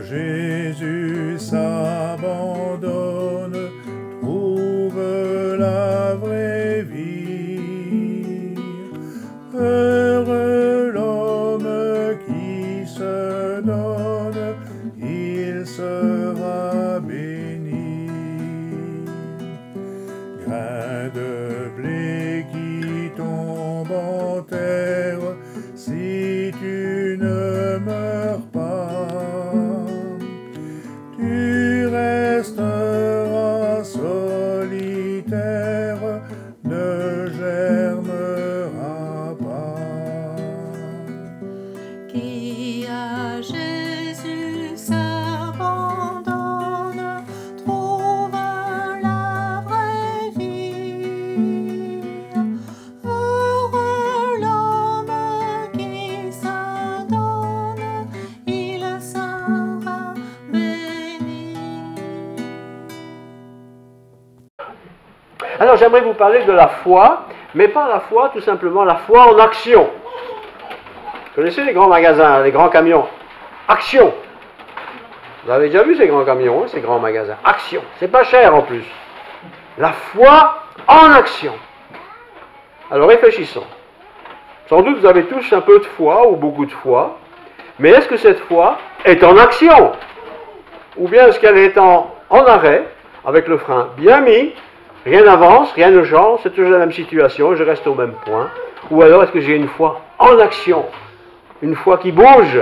Jésus s'abandonne, trouve la vraie vie. Heureux l'homme qui se donne, il sera béni. Grain de blé qui tombe en terre, si tu ne meurs pas, tu resteras solitaire, ne germeras pas. Qui à Jésus s'abandonne, trouve la vraie vie. Heureux l'homme qui se donne, il sera béni. Alors j'aimerais vous parler de la foi, mais pas la foi, tout simplement la foi en action. Vous connaissez les grands magasins, les grands camions? Action! Vous avez déjà vu ces grands camions, hein, ces grands magasins? Action! C'est pas cher en plus. La foi en action. Alors réfléchissons. Sans doute vous avez tous un peu de foi ou beaucoup de foi, mais est-ce que cette foi est en action? Ou bien est-ce qu'elle est en arrêt, avec le frein bien mis, rien n'avance, rien ne change, c'est toujours la même situation, je reste au même point? Ou alors est-ce que j'ai une foi en action? Une foi qui bouge,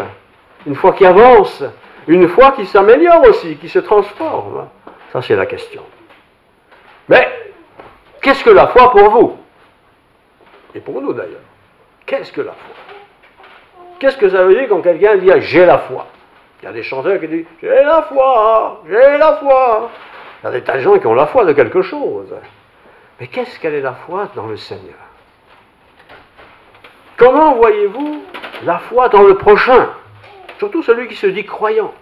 une foi qui avance, une foi qui s'améliore aussi, qui se transforme? Ça c'est la question. Mais, qu'est-ce que la foi pour vous? Et pour nous d'ailleurs. Qu'est-ce que la foi? Qu'est-ce que ça veut dire quand quelqu'un dit « j'ai la foi » ? Il y a des chanteurs qui disent « j'ai la foi, j'ai la foi ». Il y a des tas de gens qui ont la foi de quelque chose. Mais qu'est-ce qu'elle est la foi dans le Seigneur? Comment voyez-vous la foi dans le prochain? Surtout celui qui se dit croyant.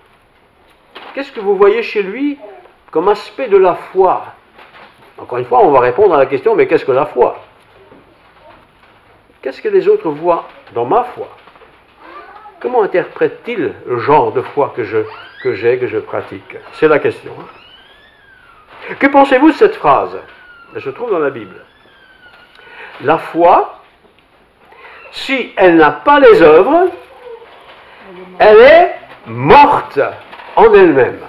Qu'est-ce que vous voyez chez lui comme aspect de la foi? Encore une fois, on va répondre à la question, mais qu'est-ce que la foi? Qu'est-ce que les autres voient dans ma foi? Comment interprètent-ils le genre de foi que je pratique? C'est la question. Que pensez-vous de cette phrase? Elle se trouve dans la Bible. La foi, si elle n'a pas les œuvres, elle est morte en elle-même.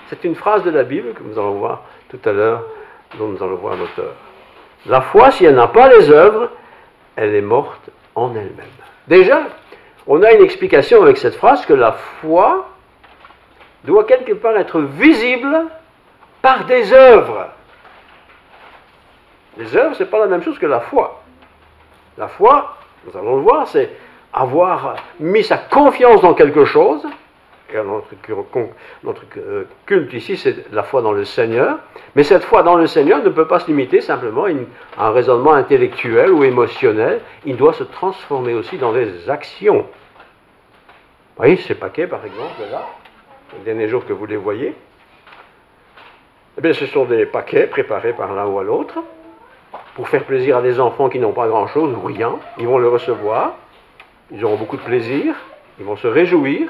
C'est une phrase de la Bible que nous allons voir tout à l'heure, dont nous allons voir l'auteur. La foi, si elle n'a pas les œuvres, elle est morte en elle-même. Déjà, on a une explication avec cette phrase que la foi doit quelque part être visible par des œuvres. Les œuvres, ce n'est pas la même chose que la foi. La foi, nous allons le voir, c'est avoir mis sa confiance dans quelque chose. Et notre culte ici, c'est la foi dans le Seigneur. Mais cette foi dans le Seigneur ne peut pas se limiter simplement à un raisonnement intellectuel ou émotionnel. Il doit se transformer aussi dans des actions. Vous voyez ces paquets, par exemple, là, les derniers jours que vous les voyez. Eh bien, ce sont des paquets préparés par l'un ou à l'autre pour faire plaisir à des enfants qui n'ont pas grand-chose ou rien. Ils vont le recevoir, ils auront beaucoup de plaisir, ils vont se réjouir.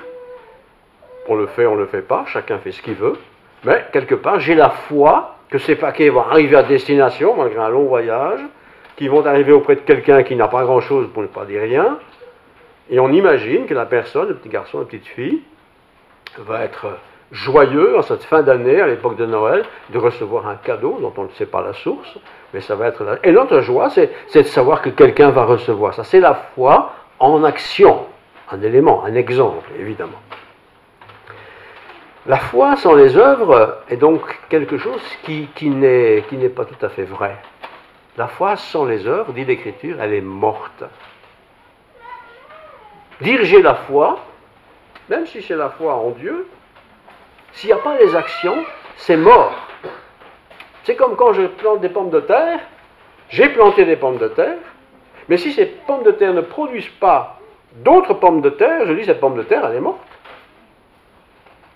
On le fait, on ne le fait pas, chacun fait ce qu'il veut. Mais, quelque part, j'ai la foi que ces paquets vont arriver à destination, malgré un long voyage, qu'ils vont arriver auprès de quelqu'un qui n'a pas grand-chose, pour ne pas dire rien. Et on imagine que la personne, le petit garçon, la petite fille, va être joyeux en cette fin d'année, à l'époque de Noël, de recevoir un cadeau dont on ne sait pas la source, mais ça va être... Et notre joie, c'est de savoir que quelqu'un va recevoir ça. C'est la foi en action, un élément, un exemple, évidemment. La foi sans les œuvres est donc quelque chose qui n'est pas tout à fait vrai. La foi sans les œuvres, dit l'Écriture, elle est morte. Dire j'ai la foi, même si c'est la foi en Dieu, s'il n'y a pas les actions, c'est mort. C'est comme quand je plante des pommes de terre, j'ai planté des pommes de terre, mais si ces pommes de terre ne produisent pas d'autres pommes de terre, je dis cette pomme de terre, elle est morte.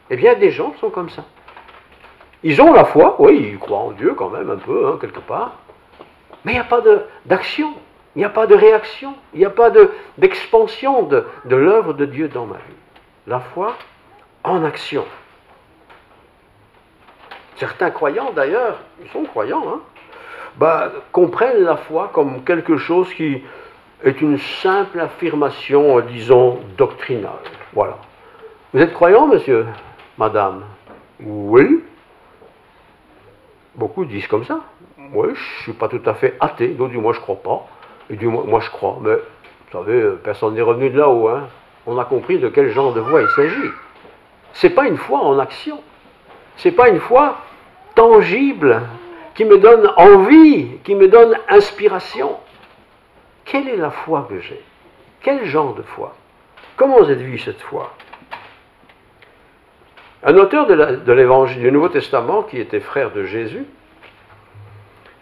Eh bien, des gens sont comme ça. Ils ont la foi, oui, ils croient en Dieu quand même un peu, hein, quelque part, mais il n'y a pas d'action, il n'y a pas de réaction, il n'y a pas d'expansion de l'œuvre de Dieu dans ma vie. La foi en action. Certains croyants, d'ailleurs, ils sont croyants, hein, comprennent la foi comme quelque chose qui est une simple affirmation, disons, doctrinale. Voilà. Vous êtes croyant, monsieur, madame? Oui. Beaucoup disent comme ça. Oui, je ne suis pas tout à fait athée. D'autres disent, moi, je ne crois pas. Et disent, moi, je crois. Mais, vous savez, personne n'est revenu de là-haut. Hein. On a compris de quel genre de foi il s'agit. Ce n'est pas une foi en action. Ce n'est pas une foi tangible, qui me donne envie, qui me donne inspiration. Quelle est la foi que j'ai? Quel genre de foi? Comment vous êtes vu cette foi? Un auteur de l'Évangile du Nouveau Testament, qui était frère de Jésus,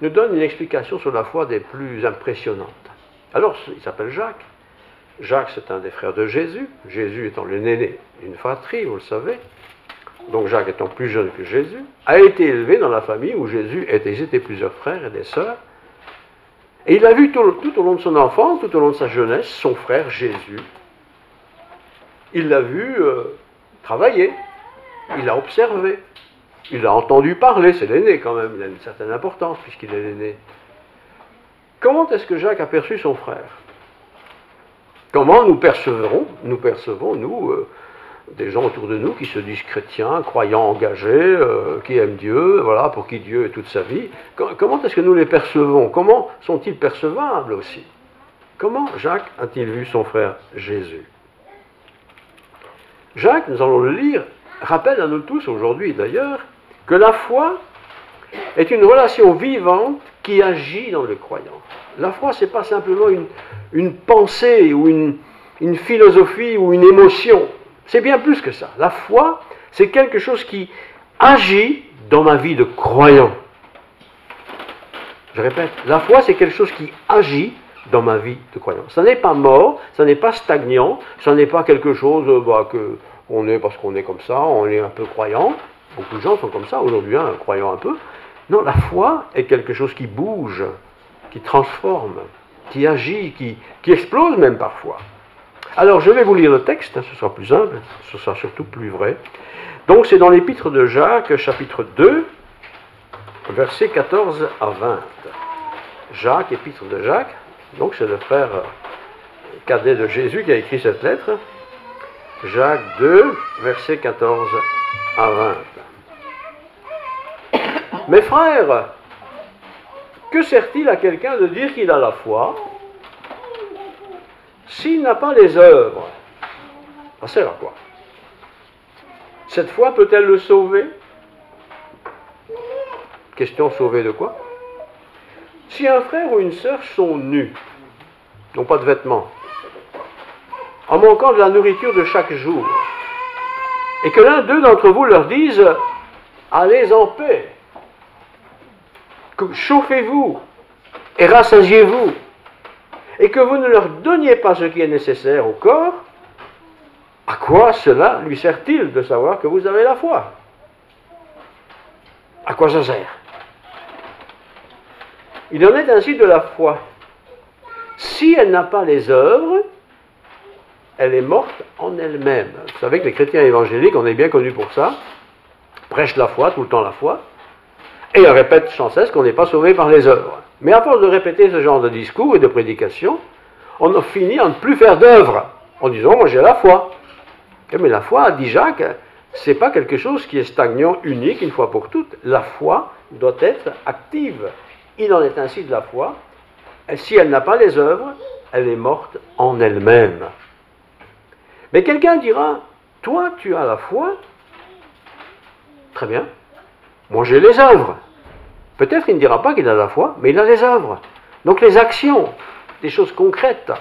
nous donne une explication sur la foi des plus impressionnantes. Alors, il s'appelle Jacques. Jacques, c'est un des frères de Jésus. Jésus étant le l'aîné d'une fratrie, vous le savez. Donc Jacques étant plus jeune que Jésus, a été élevé dans la famille où Jésus était. Ils étaient plusieurs frères et des sœurs. Et il a vu tout au long de son enfance, tout au long de sa jeunesse, son frère Jésus. Il l'a vu travailler. Il l'a observé. Il l'a entendu parler. C'est l'aîné quand même. Il a une certaine importance puisqu'il est l'aîné. Comment est-ce que Jacques a perçu son frère? Comment nous percevons, nous, des gens autour de nous qui se disent chrétiens, croyants engagés, qui aiment Dieu, voilà, pour qui Dieu est toute sa vie. Comment est-ce que nous les percevons? Comment sont-ils percevables aussi? Comment Jacques a-t-il vu son frère Jésus? Jacques, nous allons le lire, rappelle à nous tous aujourd'hui d'ailleurs, que la foi est une relation vivante qui agit dans le croyant. La foi, ce n'est pas simplement une pensée ou une philosophie ou une émotion. C'est bien plus que ça. La foi, c'est quelque chose qui agit dans ma vie de croyant. Je répète, la foi, c'est quelque chose qui agit dans ma vie de croyant. Ça n'est pas mort, ça n'est pas stagnant, ça n'est pas quelque chose qu'on est parce qu'on est comme ça, on est un peu croyant. Beaucoup de gens sont comme ça aujourd'hui, croyant un peu. Non, la foi est quelque chose qui bouge, qui transforme, qui agit, qui explose même parfois. Alors, je vais vous lire le texte, ce sera plus simple, ce sera surtout plus vrai. Donc, c'est dans l'épître de Jacques, chapitre 2, versets 14 à 20. Jacques, épître de Jacques, donc c'est le frère cadet de Jésus qui a écrit cette lettre. Jacques 2, versets 14 à 20. Mes frères, que sert-il à quelqu'un de dire qu'il a la foi s'il n'a pas les œuvres? Ça sert à quoi? Cette foi peut-elle le sauver? Question, sauver de quoi? Si un frère ou une sœur sont nus, n'ont pas de vêtements, en manquant de la nourriture de chaque jour, et que l'un d'eux d'entre vous leur dise « Allez en paix, chauffez-vous et rassasiez-vous », et que vous ne leur donniez pas ce qui est nécessaire au corps, à quoi cela lui sert-il de savoir que vous avez la foi? À quoi ça sert? Il en est ainsi de la foi. Si elle n'a pas les œuvres, elle est morte en elle-même. Vous savez que les chrétiens évangéliques, on est bien connus pour ça, prêchent la foi, tout le temps la foi, et répètent sans cesse qu'on n'est pas sauvé par les œuvres. Mais à force de répéter ce genre de discours et de prédication, on a fini à ne plus faire d'œuvres, en disant, moi j'ai la foi. Mais la foi, dit Jacques, c'est pas quelque chose qui est stagnant, unique, une fois pour toutes. La foi doit être active. Il en est ainsi de la foi. Et si elle n'a pas les œuvres, elle est morte en elle-même. Mais quelqu'un dira, toi tu as la foi, très bien, moi j'ai les œuvres. Peut-être il ne dira pas qu'il a la foi, mais il a les œuvres. Donc les actions, des choses concrètes.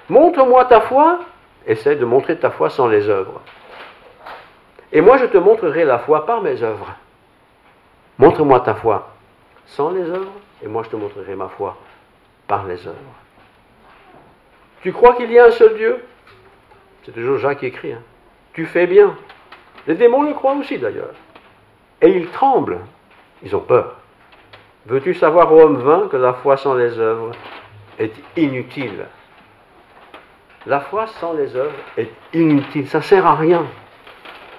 Montre-moi ta foi, essaie de montrer ta foi sans les œuvres. Et moi je te montrerai la foi par mes œuvres. Montre-moi ta foi sans les œuvres, et moi je te montrerai ma foi par les œuvres. Tu crois qu'il y a un seul Dieu? C'est toujours Jacques qui écrit. Tu fais bien. Les démons le croient aussi d'ailleurs. Et ils tremblent. Ils ont peur. Veux-tu savoir, ô homme vain, que la foi sans les œuvres est inutile? La foi sans les œuvres est inutile. Ça ne sert à rien.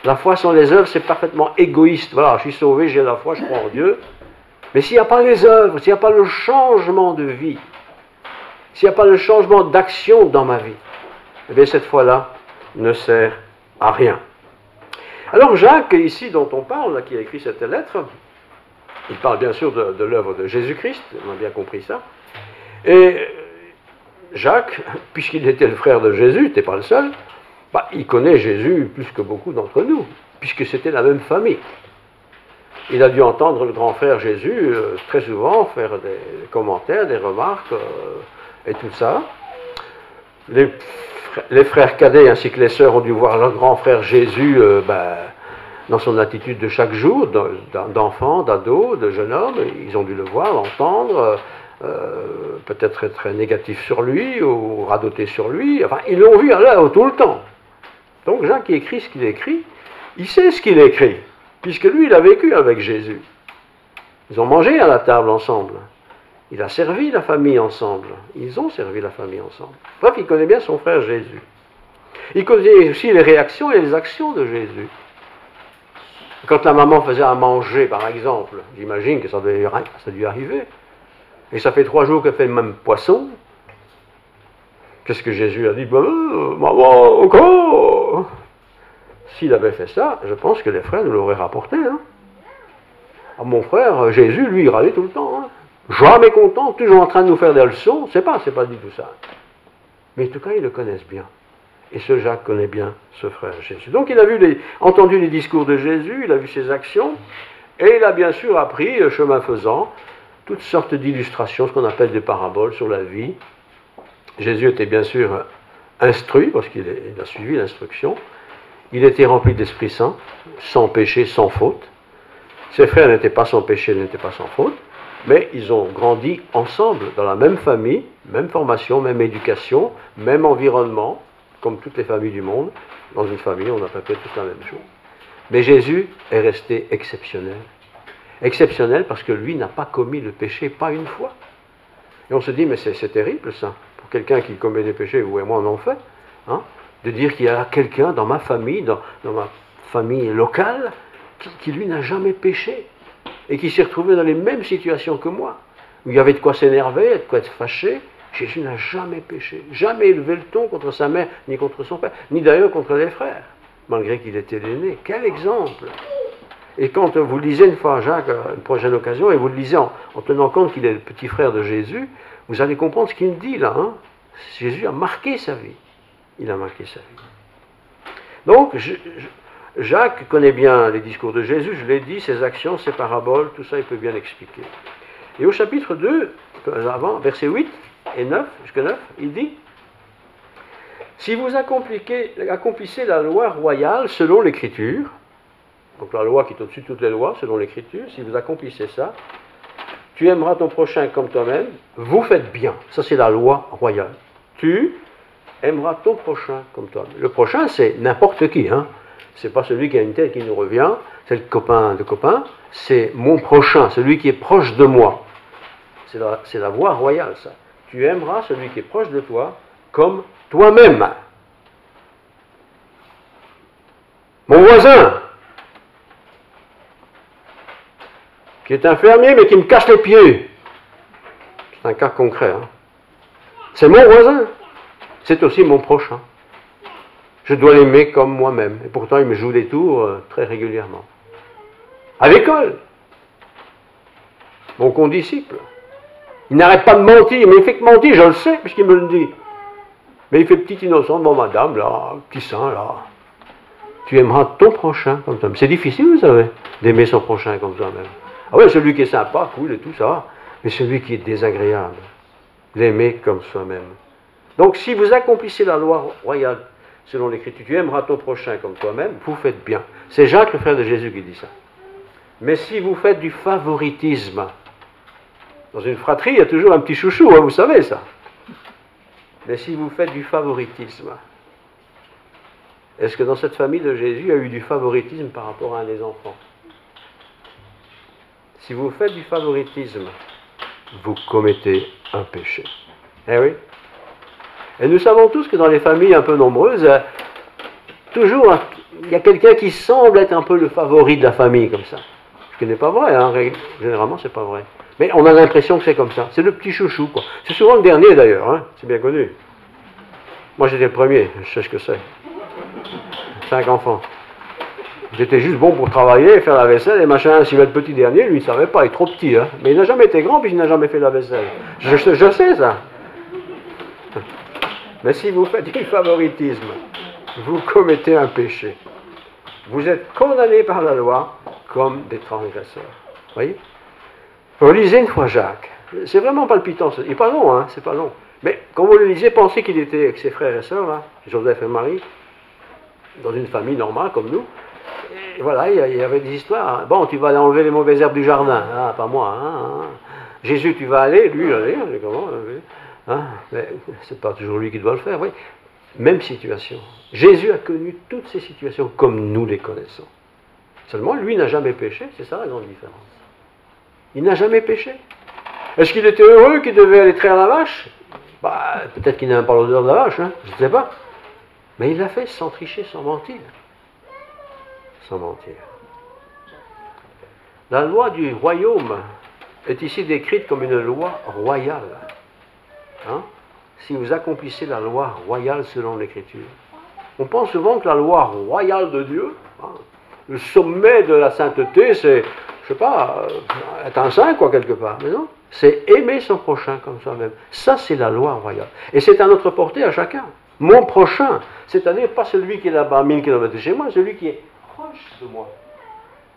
La foi sans les œuvres, c'est parfaitement égoïste. Voilà, je suis sauvé, j'ai la foi, je crois en Dieu. Mais s'il n'y a pas les œuvres, s'il n'y a pas le changement de vie, s'il n'y a pas le changement d'action dans ma vie, eh bien cette foi-là ne sert à rien. Alors Jacques, ici dont on parle, là, qui a écrit cette lettre, il parle bien sûr de l'œuvre de Jésus-Christ, on a bien compris ça. Et Jacques, puisqu'il était le frère de Jésus, il n'était pas le seul, bah, il connaît Jésus plus que beaucoup d'entre nous, puisque c'était la même famille. Il a dû entendre le grand frère Jésus très souvent faire des commentaires, des remarques et tout ça. Les frères cadets ainsi que les sœurs ont dû voir leur grand frère Jésus dans son attitude de chaque jour, d'enfant, d'ado, de jeune homme. Ils ont dû le voir, l'entendre, peut-être être très négatif sur lui ou radoter sur lui. Enfin, ils l'ont vu là tout le temps. Donc Jacques qui écrit ce qu'il écrit, il sait ce qu'il écrit, puisque lui, il a vécu avec Jésus. Ils ont mangé à la table ensemble. Il a servi la famille ensemble. Ils ont servi la famille ensemble. Bref, il connaît bien son frère Jésus. Il connaît aussi les réactions et les actions de Jésus. Quand la maman faisait à manger, par exemple, j'imagine que ça a dû arriver. Et ça fait 3 jours qu'elle fait le même poisson. Qu'est-ce que Jésus a dit? Maman, encore. S'il avait fait ça, je pense que les frères nous l'auraient rapporté. Hein. Ah, mon frère, Jésus, lui, il râlait tout le temps. Hein. Jamais content, toujours en train de nous faire des leçons. C'est pas dit tout ça. Mais en tout cas, ils le connaissent bien. Et ce Jacques connaît bien ce frère Jésus. Donc il a entendu les discours de Jésus, il a vu ses actions, et il a bien sûr appris, chemin faisant, toutes sortes d'illustrations, ce qu'on appelle des paraboles sur la vie. Jésus était bien sûr instruit, parce qu'il a suivi l'instruction. Il était rempli d'Esprit Saint, sans péché, sans faute. Ses frères n'étaient pas sans péché, n'étaient pas sans faute, mais ils ont grandi ensemble, dans la même famille, même formation, même éducation, même environnement, comme toutes les familles du monde. Dans une famille, on a à peu près tous la même chose. Mais Jésus est resté exceptionnel. Exceptionnel parce que lui n'a pas commis le péché, pas une fois. Et on se dit, mais c'est terrible ça, pour quelqu'un qui commet des péchés, vous et moi on en fait, hein, de dire qu'il y a quelqu'un dans ma famille, dans ma famille locale, qui lui n'a jamais péché, et qui s'est retrouvé dans les mêmes situations que moi, où il y avait de quoi s'énerver, de quoi être fâché. Jésus n'a jamais péché, jamais élevé le ton contre sa mère, ni contre son père, ni d'ailleurs contre les frères, malgré qu'il était l'aîné. Quel exemple! Et quand vous lisez une fois Jacques, à une prochaine occasion, et vous le lisez en tenant compte qu'il est le petit frère de Jésus, vous allez comprendre ce qu'il dit là. Hein. Jésus a marqué sa vie. Il a marqué sa vie. Donc, Jacques connaît bien les discours de Jésus, je l'ai dit, ses actions, ses paraboles, tout ça il peut bien expliquer. Et au chapitre 2, avant, versets 8 et 9, jusqu'à 9, il dit: si vous accomplissez la loi royale selon l'Écriture, donc la loi qui est au-dessus de toutes les lois, selon l'Écriture, si vous accomplissez ça, tu aimeras ton prochain comme toi-même, vous faites bien. Ça c'est la loi royale. Tu aimeras ton prochain comme toi-même. Le prochain c'est n'importe qui, hein. C'est pas celui qui a une tête qui nous revient, c'est le copain de copain, c'est mon prochain, celui qui est proche de moi. C'est la voie royale, ça. Tu aimeras celui qui est proche de toi comme toi-même. Mon voisin, qui est infirmier mais qui me casse les pieds. C'est un cas concret. Hein. C'est mon voisin. C'est aussi mon prochain. Je dois l'aimer comme moi-même. Et pourtant, il me joue des tours très régulièrement. À l'école, mon condisciple. Il n'arrête pas de mentir, mais il fait que mentir, je le sais, puisqu'il me le dit. Mais il fait petit innocent devant madame, là, petit saint, là. Tu aimeras ton prochain comme toi-même. C'est difficile, vous savez, d'aimer son prochain comme toi-même. Ah oui, celui qui est sympa, cool et tout ça, mais celui qui est désagréable, l'aimer comme soi-même. Donc, si vous accomplissez la loi royale selon l'Écriture, tu aimeras ton prochain comme toi-même, vous faites bien. C'est Jacques, le frère de Jésus, qui dit ça. Mais si vous faites du favoritisme, dans une fratrie, il y a toujours un petit chouchou, hein, vous savez ça. Mais si vous faites du favoritisme, est-ce que dans cette famille de Jésus, il y a eu du favoritisme par rapport à un des enfants? Si vous faites du favoritisme, vous commettez un péché. Eh oui. Et nous savons tous que dans les familles un peu nombreuses, toujours il y a quelqu'un qui semble être un peu le favori de la famille, comme ça. Ce qui n'est pas vrai, hein. Généralement, c'est pas vrai. Mais on a l'impression que c'est comme ça. C'est le petit chouchou, quoi. C'est souvent le dernier, d'ailleurs, hein. C'est bien connu. Moi, j'étais le premier, je sais ce que c'est. 5 enfants. J'étais juste bon pour travailler, faire la vaisselle, et machin, s'il va être le petit dernier, lui, il ne savait pas, il est trop petit, hein. Mais il n'a jamais été grand, puis il n'a jamais fait la vaisselle. Je sais ça. Mais si vous faites du favoritisme, vous commettez un péché. Vous êtes condamnés par la loi comme des transgresseurs. Voyez? Relisez une fois Jacques. C'est vraiment palpitant. Il n'est pas long, hein, c'est pas long. Mais quand vous le lisez, pensez qu'il était avec ses frères et sœurs, là, Joseph et Marie, dans une famille normale comme nous. Et voilà, il y avait des histoires. Bon, tu vas aller enlever les mauvaises herbes du jardin. Ah, pas moi. Hein. Jésus, tu vas aller. Lui, allez, comment hein? Mais c'est pas toujours lui qui doit le faire. Oui. Même situation. Jésus a connu toutes ces situations comme nous les connaissons. Seulement, lui n'a jamais péché. C'est ça la grande différence. Il n'a jamais péché. Est-ce qu'il était heureux qu'il devait aller traire la vache? Bah, peut-être qu'il n'aime pas l'odeur de la vache, hein, je ne sais pas. Mais il l'a fait sans tricher, sans mentir. Sans mentir. La loi du royaume est ici décrite comme une loi royale. Hein? Si vous accomplissez la loi royale selon l'Écriture. On pense souvent que la loi royale de Dieu, hein, le sommet de la sainteté, c'est, je sais pas, être un saint, quoi, quelque part. Mais non, c'est aimer son prochain comme soi-même. Ça, c'est la loi royale. Et c'est à notre portée à chacun. Mon prochain, c'est-à-dire pas celui qui est là-bas à 1000 km de chez moi, celui qui est proche de moi.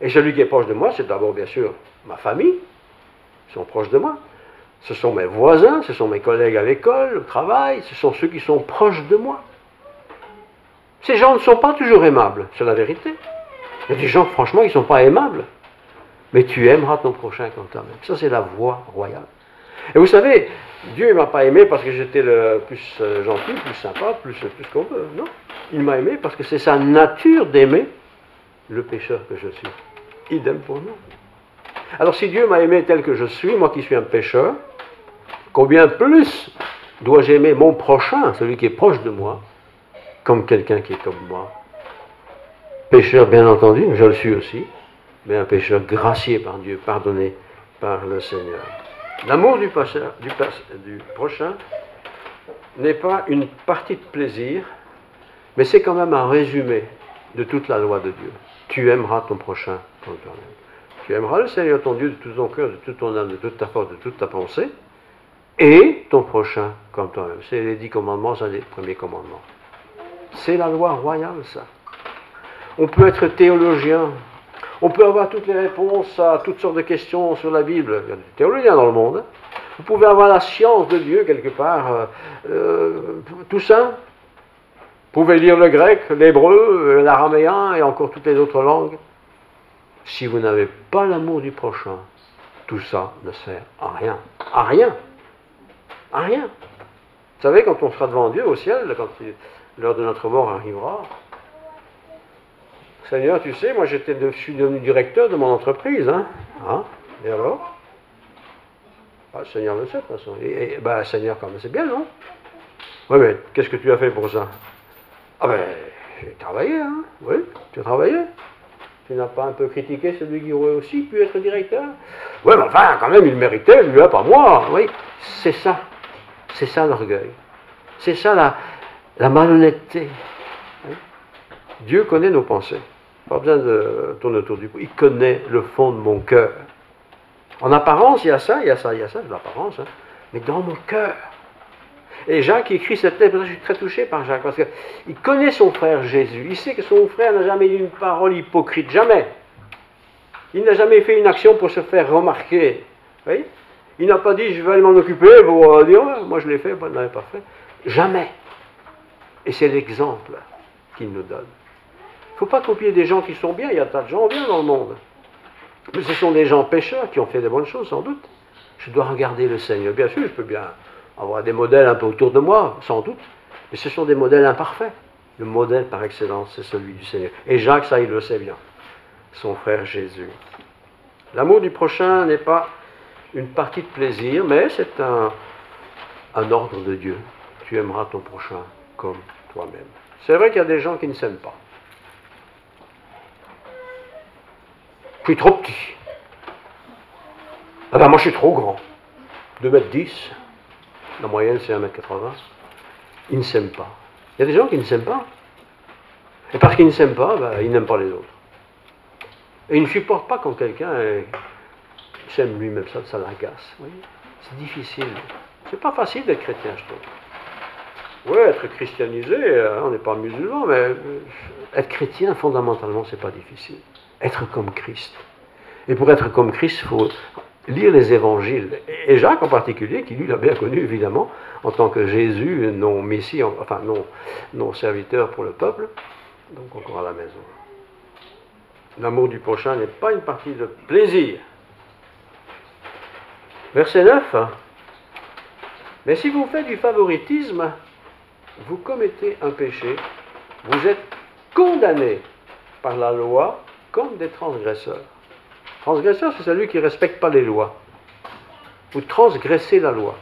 Et celui qui est proche de moi, c'est d'abord, bien sûr, ma famille, ils sont proches de moi. Ce sont mes voisins, ce sont mes collègues à l'école, au travail, ce sont ceux qui sont proches de moi. Ces gens ne sont pas toujours aimables, c'est la vérité. Il y a des gens, franchement, qui ne sont pas aimables. Mais tu aimeras ton prochain comme toi-même. Ça, c'est la voie royale. Et vous savez, Dieu ne m'a pas aimé parce que j'étais le plus gentil, plus sympa, plus qu'on veut. Non. Il m'a aimé parce que c'est sa nature d'aimer le pécheur que je suis. Idem pour nous. Alors si Dieu m'a aimé tel que je suis, moi qui suis un pécheur, combien plus dois-je aimer mon prochain, celui qui est proche de moi, comme quelqu'un qui est comme moi. Pécheur, bien entendu, je le suis aussi, mais un pécheur gracié par Dieu, pardonné par le Seigneur. L'amour du prochain n'est pas une partie de plaisir, mais c'est quand même un résumé de toute la loi de Dieu. Tu aimeras ton prochain comme toi-même. Tu aimeras le Seigneur ton Dieu de tout ton cœur, de toute ton âme, de toute ta force, de toute ta pensée, et ton prochain comme toi-même. C'est les 10 commandements, c'est les premiers commandements. C'est la loi royale, ça. On peut être théologien, on peut avoir toutes les réponses à toutes sortes de questions sur la Bible. Il y a des théologiens dans le monde. Vous pouvez avoir la science de Dieu quelque part, tout ça. Vous pouvez lire le grec, l'hébreu, l'araméen et encore toutes les autres langues. Si vous n'avez pas l'amour du prochain, tout ça ne sert à rien. À rien. À rien. Vous savez, quand on sera devant Dieu au ciel, quand l'heure de notre mort arrivera, Seigneur, tu sais, moi je suis devenu directeur de mon entreprise. Hein? Et alors? Le Seigneur le sait de toute façon. Seigneur, quand même, c'est bien, non? Oui, mais qu'est-ce que tu as fait pour ça? Ah ben, j'ai travaillé, hein? Oui, tu as travaillé? Tu n'as pas un peu critiqué celui qui aurait aussi pu être directeur? Oui, mais enfin, quand même, il méritait, lui, pas moi. Oui, c'est ça. C'est ça l'orgueil. C'est ça la malhonnêteté. Dieu connaît nos pensées. Pas besoin de tourner autour du pot. Il connaît le fond de mon cœur. En apparence, il y a ça, de l'apparence, hein, mais dans mon cœur. Et Jacques écrit cette lettre, je suis très touché par Jacques, parce qu'il connaît son frère Jésus. Il sait que son frère n'a jamais dit une parole hypocrite, jamais. Il n'a jamais fait une action pour se faire remarquer. Vous voyez? Il n'a pas dit, je vais aller m'en occuper pour dire, moi je l'ai fait, moi je ne l'avais pas fait. Jamais. Et c'est l'exemple qu'il nous donne. Il ne faut pas copier des gens qui sont bien, il y a un tas de gens bien dans le monde. Mais ce sont des gens pécheurs qui ont fait des bonnes choses, sans doute. Je dois regarder le Seigneur. Bien sûr, je peux bien avoir des modèles un peu autour de moi, sans doute, mais ce sont des modèles imparfaits. Le modèle par excellence, c'est celui du Seigneur. Et Jacques, ça, il le sait bien. Son frère Jésus. L'amour du prochain n'est pas une partie de plaisir, mais c'est un ordre de Dieu. Tu aimeras ton prochain comme toi-même. C'est vrai qu'il y a des gens qui ne s'aiment pas. Je suis trop petit. Ah ben moi je suis trop grand. 2,10 m. La moyenne c'est 1,80 m. Ils ne s'aiment pas. Il y a des gens qui ne s'aiment pas. Et parce qu'ils ne s'aiment pas, ben, ils n'aiment pas les autres. Et ils ne supportent pas quand quelqu'un s'aime lui-même, ça l'agace. C'est difficile. C'est pas facile d'être chrétien, je trouve. Oui, être christianisé, on n'est pas musulman, mais être chrétien, fondamentalement, c'est pas difficile. Être comme Christ. Et pour être comme Christ, il faut lire les évangiles. Et Jacques en particulier, qui lui l'a bien connu, évidemment, en tant que Jésus, non Messie, enfin non serviteur pour le peuple, donc encore à la maison. L'amour du prochain n'est pas une partie de plaisir. Verset 9. Mais si vous faites du favoritisme, vous commettez un péché, vous êtes condamnés par la loi comme des transgresseurs. Transgresseur, c'est celui qui ne respecte pas les lois. Vous transgressez la loi.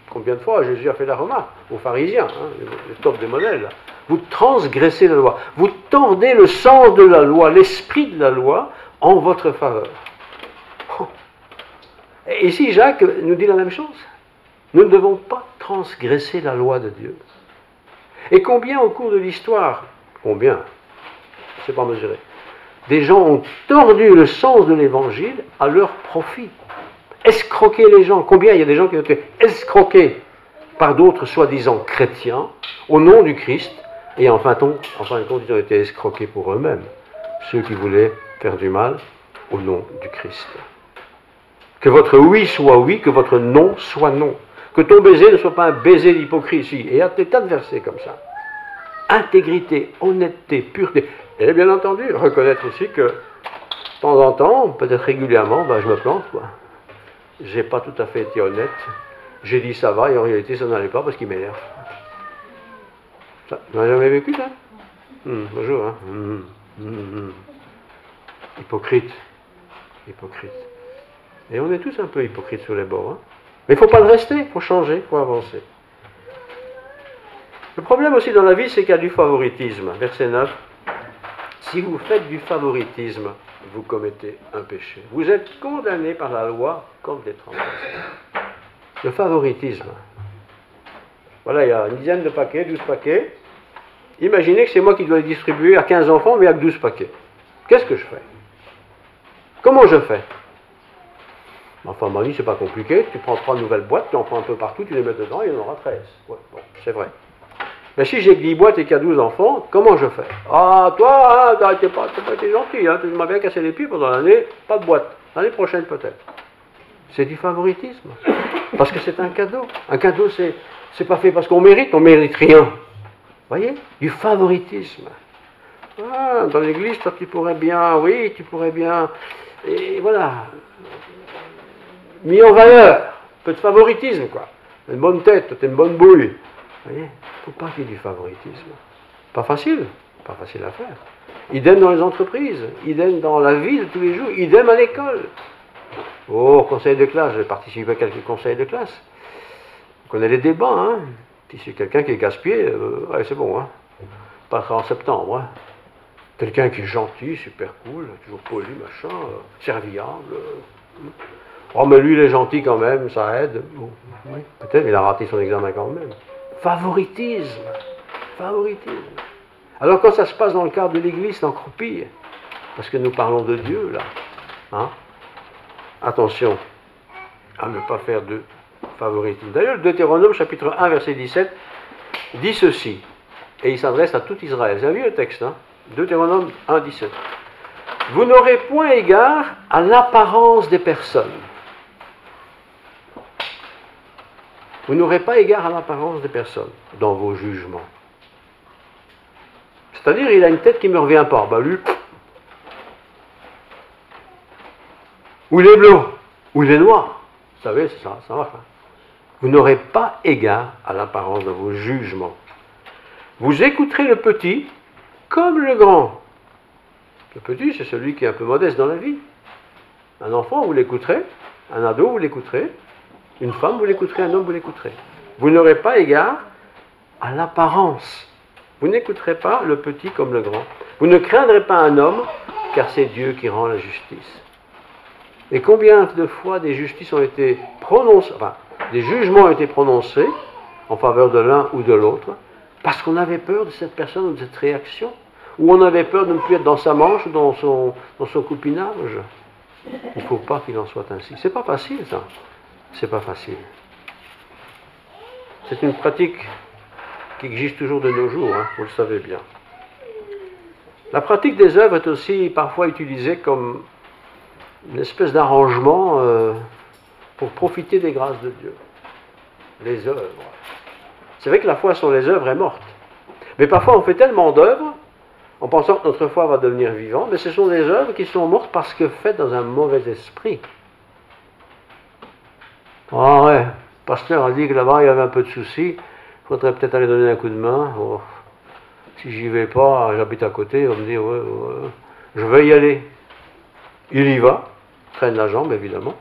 Combien de fois Jésus a fait la remarque aux pharisiens, le top des modèles, là. Vous transgressez la loi. Vous tordez le sens de la loi, l'esprit de la loi, en votre faveur. Et ici, Jacques nous dit la même chose. Nous ne devons pas transgresser la loi de Dieu. Et combien au cours de l'histoire, combien, c'est pas mesuré, des gens ont tordu le sens de l'évangile à leur profit. Escroquer les gens. Combien il y a des gens qui ont été escroqués par d'autres soi-disant chrétiens au nom du Christ, et en fin de compte, ils ont été escroqués pour eux-mêmes, ceux qui voulaient faire du mal au nom du Christ. Que votre oui soit oui, que votre non soit non. Que ton baiser ne soit pas un baiser d'hypocrisie. Et il y a des tas de versets comme ça. Intégrité, honnêteté, pureté. Et bien entendu, reconnaître aussi que, de temps en temps, peut-être régulièrement, je me plante, quoi. J'ai pas tout à fait été honnête. J'ai dit ça va, et en réalité, ça n'allait pas parce qu'il m'énerve. Ça, tu n'as jamais vécu ça? Bonjour, hein. Hypocrite. Hypocrite. Et on est tous un peu hypocrites sur les bords, hein. Mais il ne faut pas le rester, il faut changer, il faut avancer. Le problème aussi dans la vie, c'est qu'il y a du favoritisme. Verset 9. Si vous faites du favoritisme, vous commettez un péché. Vous êtes condamnés par la loi comme des transgresseurs. Le favoritisme. Voilà, il y a une dizaine de paquets, 12 paquets. Imaginez que c'est moi qui dois les distribuer à 15 enfants, mais il n'y a que 12 paquets. Qu'est-ce que je fais? Comment je fais? Enfin, ma vie, c'est pas compliqué. Tu prends 3 nouvelles boîtes, tu en prends un peu partout, tu les mets dedans, et il y en aura 13. Ouais, bon, c'est vrai. Mais si j'ai que 10 boîtes et qu'il y a 12 enfants, comment je fais? Ah, toi, hein, t'as pas été gentil, hein, tu m'as bien cassé les pieds pendant l'année, pas de boîte. L'année prochaine, peut-être. C'est du favoritisme. Parce que c'est un cadeau. Un cadeau, c'est pas fait parce qu'on mérite rien. Vous voyez? Du favoritisme. Ah, dans l'église, toi, tu pourrais bien, oui, tu pourrais bien. Et voilà. Mis en valeur, un peu de favoritisme, quoi. Une bonne tête, t'as une bonne bouille. Vous voyez, il ne faut pas qu'il y ait du favoritisme. Pas facile à faire. Idem dans les entreprises, idem dans la vie de tous les jours, idem à l'école. Oh, conseil de classe, j'ai participé à quelques conseils de classe. On connaît les débats, hein. Si c'est quelqu'un qui est gaspillé, ouais, c'est bon, hein. Passera en septembre, hein. Quelqu'un qui est gentil, super cool, toujours poli, machin, serviable. Oh, mais lui, il est gentil quand même, ça aide. Bon, oui, peut-être, il a raté son examen quand même. Favoritisme. Alors, quand ça se passe dans le cadre de l'Église, c'est encore pire. Parce que nous parlons de Dieu, là. Hein? Attention à ne pas faire de favoritisme. D'ailleurs, le Deutéronome, chapitre 1, verset 17, dit ceci. Et il s'adresse à tout Israël. Vous avez vu le texte, hein? Deutéronome 1, 17. Vous n'aurez point égard à l'apparence des personnes. Vous n'aurez pas égard à l'apparence des personnes dans vos jugements. C'est-à-dire, il a une tête qui ne me revient pas. Ben lui, ou il est blanc, ou il est noir. Vous savez, c'est ça, ça marche. Hein. Vous n'aurez pas égard à l'apparence de vos jugements. Vous écouterez le petit comme le grand. Le petit, c'est celui qui est un peu modeste dans la vie. Un enfant, vous l'écouterez. Un ado, vous l'écouterez. Une femme, vous l'écouterez. Un homme, vous l'écouterez. Vous n'aurez pas égard à l'apparence. Vous n'écouterez pas le petit comme le grand. Vous ne craindrez pas un homme, car c'est Dieu qui rend la justice. Et combien de fois des justices ont été prononcées, enfin, des jugements ont été prononcés en faveur de l'un ou de l'autre, parce qu'on avait peur de cette personne ou de cette réaction, ou on avait peur de ne plus être dans sa manche ou dans son copinage. Il ne faut pas qu'il en soit ainsi. C'est pas facile, ça. C'est pas facile. C'est une pratique qui existe toujours de nos jours, hein, vous le savez bien. La pratique des œuvres est aussi parfois utilisée comme une espèce d'arrangement pour profiter des grâces de Dieu. Les œuvres. C'est vrai que la foi sur les œuvres est morte. Mais parfois on fait tellement d'œuvres en pensant que notre foi va devenir vivante, mais ce sont des œuvres qui sont mortes parce que faites dans un mauvais esprit. Ah ouais, le pasteur a dit que là-bas il y avait un peu de soucis, il faudrait peut-être aller donner un coup de main. Oh, si j'y vais pas, j'habite à côté, on me dit ouais, je vais y aller. Il y va, traîne la jambe évidemment.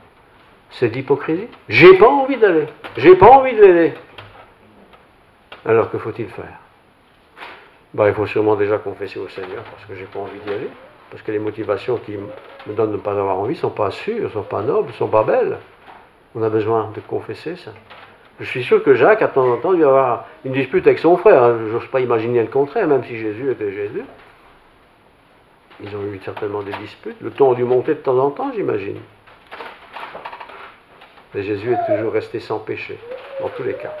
C'est de l'hypocrisie. J'ai pas envie d'aller, j'ai pas envie de l'aider. Alors que faut-il faire? Ben, il faut sûrement déjà confesser au Seigneur parce que j'ai pas envie d'y aller. Parce que les motivations qui me donnent de ne pas avoir envie ne sont pas sûres, ne sont pas nobles, ne sont pas belles. On a besoin de confesser ça. Je suis sûr que Jacques, à temps en temps, il va avoir une dispute avec son frère. Je n'ose pas imaginer le contraire, même si Jésus était Jésus. Ils ont eu certainement des disputes. Le ton a dû monter de temps en temps, j'imagine. Mais Jésus est toujours resté sans péché, dans tous les cas.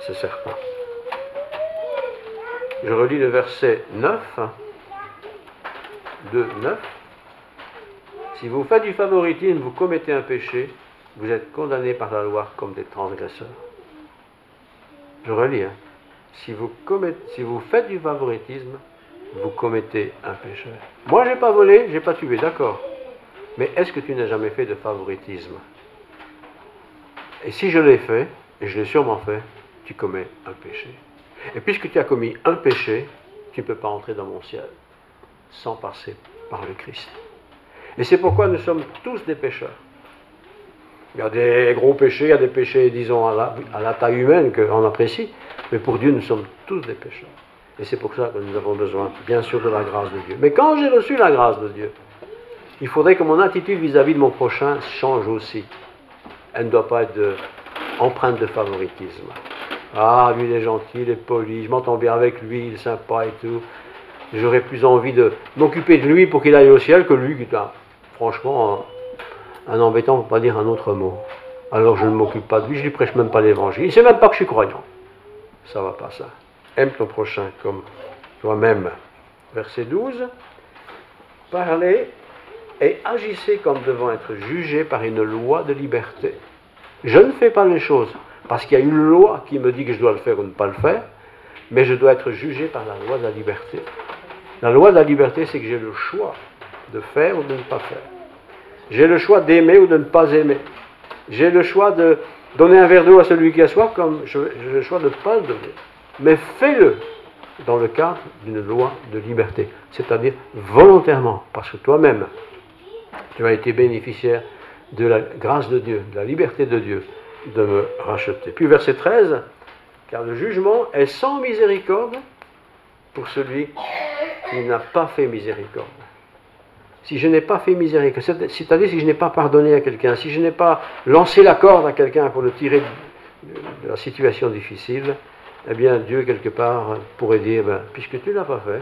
C'est certain. Je relis le verset 9, 2, 9. Si vous faites du favoritisme, vous commettez un péché, vous êtes condamnés par la loi comme des transgresseurs. Je relis. Hein. Si vous faites du favoritisme, vous commettez un péché. Moi, je n'ai pas volé, je n'ai pas tué, d'accord. Mais est-ce que tu n'as jamais fait de favoritisme? Et si je l'ai fait, et je l'ai sûrement fait, tu commets un péché. Et puisque tu as commis un péché, tu ne peux pas entrer dans mon ciel sans passer par le Christ. Et c'est pourquoi nous sommes tous des pécheurs. Il y a des gros péchés, il y a des péchés, disons, à la taille humaine qu'on apprécie, mais pour Dieu, nous sommes tous des pécheurs. Et c'est pour ça que nous avons besoin, bien sûr, de la grâce de Dieu. Mais quand j'ai reçu la grâce de Dieu, il faudrait que mon attitude vis-à-vis de mon prochain change aussi. Elle ne doit pas être empreinte de favoritisme. Ah, lui il est gentil, il est poli, je m'entends bien avec lui, il est sympa et tout. J'aurais plus envie de m'occuper de lui pour qu'il aille au ciel que lui qui est franchement un embêtant, pour ne pas dire un autre mot. Alors je ne m'occupe pas de lui, je ne lui prêche même pas l'évangile. Il ne sait même pas que je suis croyant. Ça ne va pas ça. Aime ton prochain comme toi-même. Verset 12. Parlez et agissez comme devant être jugés par une loi de liberté. Je ne fais pas les choses parce qu'il y a une loi qui me dit que je dois le faire ou ne pas le faire, mais je dois être jugé par la loi de la liberté. La loi de la liberté, c'est que j'ai le choix de faire ou de ne pas faire. J'ai le choix d'aimer ou de ne pas aimer. J'ai le choix de donner un verre d'eau à celui qui a soif, comme j'ai le choix de ne pas le donner. Mais fais-le dans le cadre d'une loi de liberté, c'est-à-dire volontairement, parce que toi-même, tu as été bénéficiaire de la grâce de Dieu, de la liberté de Dieu, de me racheter. Puis verset 13, car le jugement est sans miséricorde pour celui qui n'a pas fait miséricorde. Si je n'ai pas fait miséricorde, c'est-à-dire si je n'ai pas pardonné à quelqu'un, si je n'ai pas lancé la corde à quelqu'un pour le tirer de la situation difficile, eh bien Dieu quelque part pourrait dire, puisque tu ne l'as pas fait,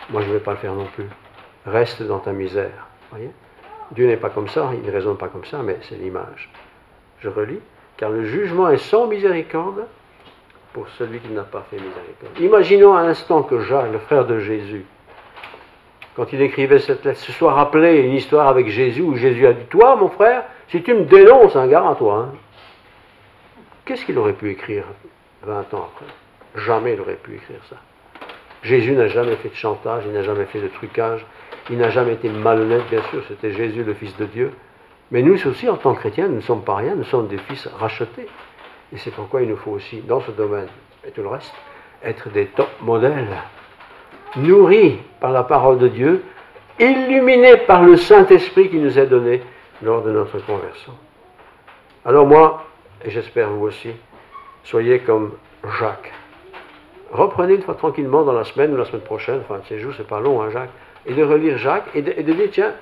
moi je ne vais pas le faire non plus. Reste dans ta misère. Voyez ? Dieu n'est pas comme ça, il ne raisonne pas comme ça, mais c'est l'image. Je relis, car le jugement est sans miséricorde pour celui qui n'a pas fait miséricorde. Imaginons un instant que Jacques, le frère de Jésus, quand il écrivait cette lettre, se soit rappelé une histoire avec Jésus où Jésus a dit, toi mon frère, si tu me dénonces, un gars à toi, qu'est-ce qu'il aurait pu écrire 20 ans après? Jamais il aurait pu écrire ça. Jésus n'a jamais fait de chantage, il n'a jamais fait de trucage, il n'a jamais été malhonnête, bien sûr, c'était Jésus le Fils de Dieu. Mais nous aussi, en tant que chrétiens, nous ne sommes pas rien, nous sommes des fils rachetés. Et c'est pourquoi il nous faut aussi, dans ce domaine et tout le reste, être des top modèles, nourris par la parole de Dieu, illuminés par le Saint-Esprit qui nous est donné lors de notre conversion. Alors moi, et j'espère vous aussi, soyez comme Jacques. Reprenez une fois tranquillement dans la semaine ou la semaine prochaine, enfin ces jours, c'est pas long, Jacques, et de relire Jacques et de dire, tiens,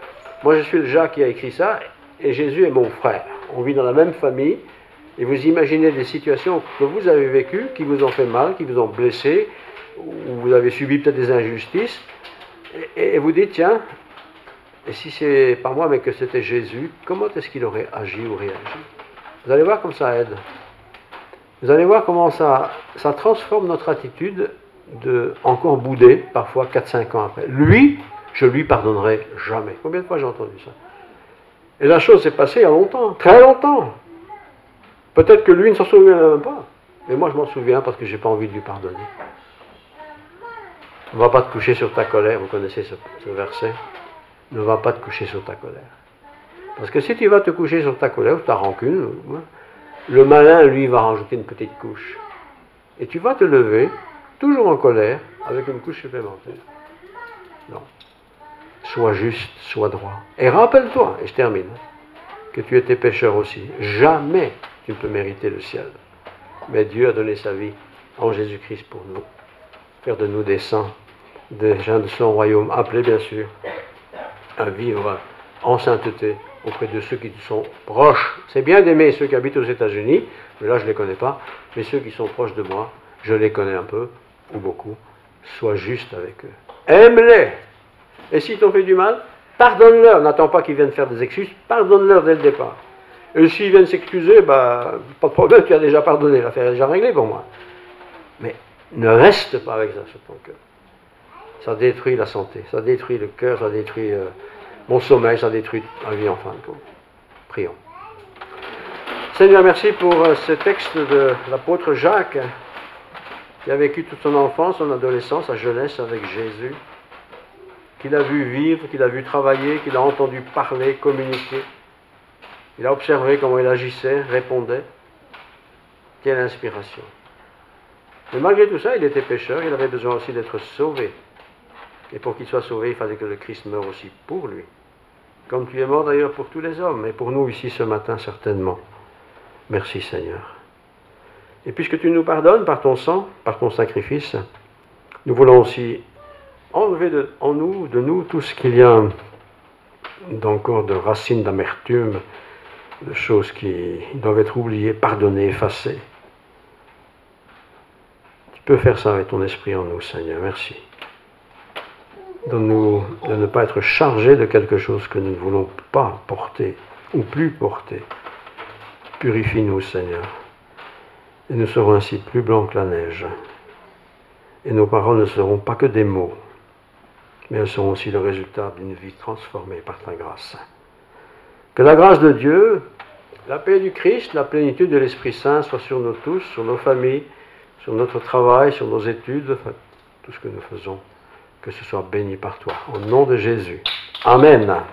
moi je suis le Jacques qui a écrit ça, et Jésus est mon frère. On vit dans la même famille, et vous imaginez des situations que vous avez vécues, qui vous ont fait mal, qui vous ont blessé, où vous avez subi peut-être des injustices, et vous dites, tiens, et si c'est pas moi, mais que c'était Jésus, comment est-ce qu'il aurait agi ou réagi? Vous allez voir comme ça aide. Vous allez voir comment ça transforme notre attitude de encore bouder, parfois 4-5 ans après. Lui, je lui pardonnerai jamais. Combien de fois j'ai entendu ça? Et la chose s'est passée il y a longtemps, très longtemps. Peut-être que lui ne s'en souvient même pas. Mais moi je m'en souviens parce que je n'ai pas envie de lui pardonner. Ne va pas te coucher sur ta colère, vous connaissez ce verset. Ne va pas te coucher sur ta colère. Parce que si tu vas te coucher sur ta colère ou ta rancune, le malin, lui, va rajouter une petite couche. Et tu vas te lever, toujours en colère, avec une couche supplémentaire. Non. Sois juste, sois droit. Et rappelle-toi, et je termine, que tu étais pécheur aussi. Jamais tu ne peux mériter le ciel. Mais Dieu a donné sa vie en Jésus-Christ pour nous. Faire de nous des saints, des gens de son royaume, appelés bien sûr à vivre en sainteté auprès de ceux qui sont proches. C'est bien d'aimer ceux qui habitent aux États-Unis, mais là je ne les connais pas, mais ceux qui sont proches de moi, je les connais un peu, ou beaucoup. Sois juste avec eux. Aime-les. Et s'ils t'ont fait du mal, pardonne-leur. N'attends pas qu'ils viennent faire des excuses, pardonne-leur dès le départ. Et s'ils viennent s'excuser, pas de problème, tu as déjà pardonné, l'affaire est déjà réglée pour moi. Mais ne reste pas avec ça sur ton cœur. Ça détruit la santé, ça détruit le cœur, ça détruit mon sommeil, ça détruit la vie en fin de compte. Prions. Seigneur, merci pour ce texte de l'apôtre Jacques, qui a vécu toute son enfance, son adolescence, sa jeunesse avec Jésus, qu'il a vu vivre, qu'il a vu travailler, qu'il a entendu parler, communiquer. Il a observé comment il agissait, répondait. Quelle inspiration. Mais malgré tout ça, il était pécheur, il avait besoin aussi d'être sauvé. Et pour qu'il soit sauvé, il fallait que le Christ meure aussi pour lui. Comme tu es mort d'ailleurs pour tous les hommes, et pour nous ici ce matin certainement. Merci Seigneur. Et puisque tu nous pardonnes par ton sang, par ton sacrifice, nous voulons aussi enlever de nous tout ce qu'il y a d'encore de racines d'amertume, de choses qui doivent être oubliées, pardonnées, effacées. Tu peux faire ça avec ton esprit en nous, Seigneur. Merci. Donne-nous de ne pas être chargés de quelque chose que nous ne voulons pas porter ou plus porter. Purifie-nous, Seigneur. Et nous serons ainsi plus blancs que la neige. Et nos paroles ne seront pas que des mots, mais elles seront aussi le résultat d'une vie transformée par ta grâce. Que la grâce de Dieu, la paix du Christ, la plénitude de l'Esprit Saint soit sur nous tous, sur nos familles, sur notre travail, sur nos études, enfin, tout ce que nous faisons. Que ce soit béni par toi. Au nom de Jésus. Amen. Amen.